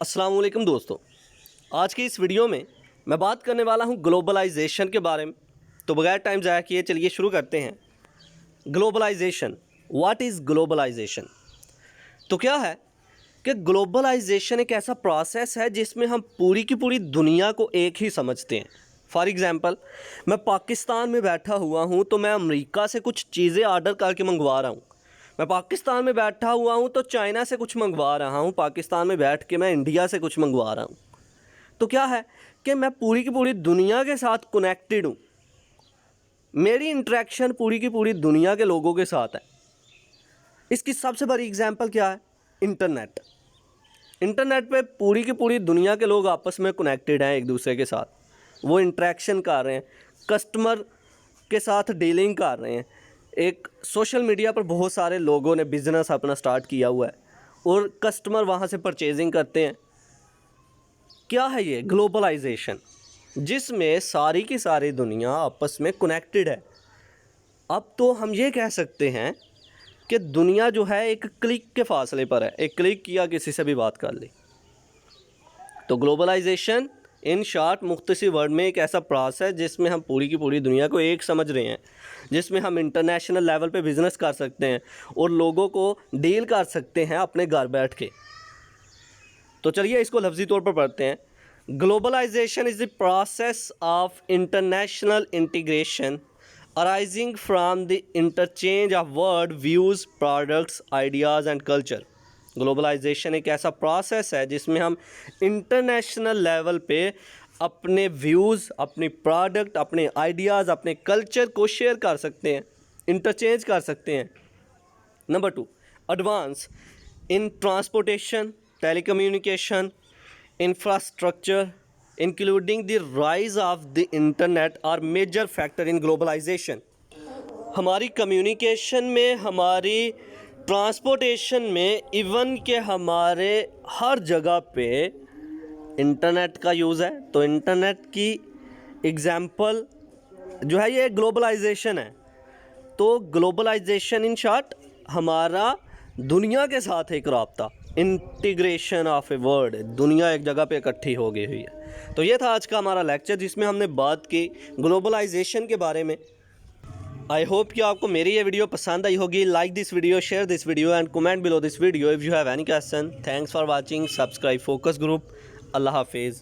अस्सलाम वालेकुम दोस्तों, आज की इस वीडियो में मैं बात करने वाला हूं ग्लोबलाइजेशन के बारे में। तो बगैर टाइम ज़ाया किए चलिए शुरू करते हैं। Globalisation, what is globalisation? तो क्या है कि ग्लोबलाइजेशन एक ऐसा प्रोसेस है जिसमें हम पूरी की पूरी दुनिया को एक ही समझते हैं। फॉर एग्ज़ाम्पल, मैं पाकिस्तान में बैठा हुआ हूँ तो मैं अमेरिका से कुछ चीज़ें ऑर्डर करके मंगवा रहा हूँ। मैं पाकिस्तान में बैठा हुआ हूँ तो चाइना से कुछ मंगवा रहा हूँ। पाकिस्तान में बैठ के मैं इंडिया से कुछ मंगवा रहा हूँ। तो क्या है कि मैं पूरी की पूरी दुनिया के साथ कनेक्टेड हूँ। मेरी इंटरेक्शन पूरी की पूरी दुनिया के लोगों के साथ है। इसकी सबसे बड़ी एग्जांपल क्या है? इंटरनेट। इंटरनेट पे पूरी की पूरी दुनिया के लोग आपस में कनेक्टेड हैं एक दूसरे के साथ। वो इंटरेक्शन कर रहे हैं, कस्टमर के साथ डीलिंग कर रहे हैं। एक सोशल मीडिया पर बहुत सारे लोगों ने बिज़नेस अपना स्टार्ट किया हुआ है और कस्टमर वहाँ से परचेजिंग करते हैं। क्या है ये? ग्लोबलाइजेशन, जिसमें सारी की सारी दुनिया आपस में कनेक्टेड है। अब तो हम ये कह सकते हैं कि दुनिया जो है एक क्लिक के फासले पर है। एक क्लिक किया, किसी से भी बात कर ली। तो ग्लोबलाइजेशन इन शॉर्ट मुख्तसर वर्ड में एक ऐसा प्रोसेस है जिसमें हम पूरी की पूरी दुनिया को एक समझ रहे हैं, जिसमें हम इंटरनेशनल लेवल पे बिज़नेस कर सकते हैं और लोगों को डील कर सकते हैं अपने घर बैठ के। तो चलिए इसको लफ्ज़ी तौर पर पढ़ते हैं। Globalisation is the process of international integration arising from the interchange of word, views, products, ideas and culture। Globalisation एक ऐसा प्रोसेस है जिसमें हम इंटरनेशनल लेवल पे अपने व्यूज़, अपनी प्रोडक्ट, अपने आइडियाज़, अपने कल्चर को शेयर कर सकते हैं, इंटरचेंज कर सकते हैं। Number 2, advance in transportation, telecommunication, infrastructure including the rise of the internet are major factor in globalisation. हमारी कम्युनिकेशन में, हमारी ट्रांसपोर्टेशन में, इवन के हमारे हर जगह पे इंटरनेट का यूज़ है। तो इंटरनेट की एग्जांपल जो है ये ग्लोबलाइजेशन है। तो ग्लोबलाइजेशन इन शॉर्ट हमारा दुनिया के साथ एक रब्ता, इंटीग्रेशन ऑफ ए वर्ड, दुनिया एक जगह पे इकट्ठी हो गई हुई है। तो ये था आज का हमारा लेक्चर जिसमें हमने बात की ग्लोबलाइजेशन के बारे में। आई होप कि आपको मेरी ये वीडियो पसंद आई होगी। Like this video, share this video and comment below this video if you have any question. Thanks for watching. Subscribe focus group. अल्लाह हाफिज़।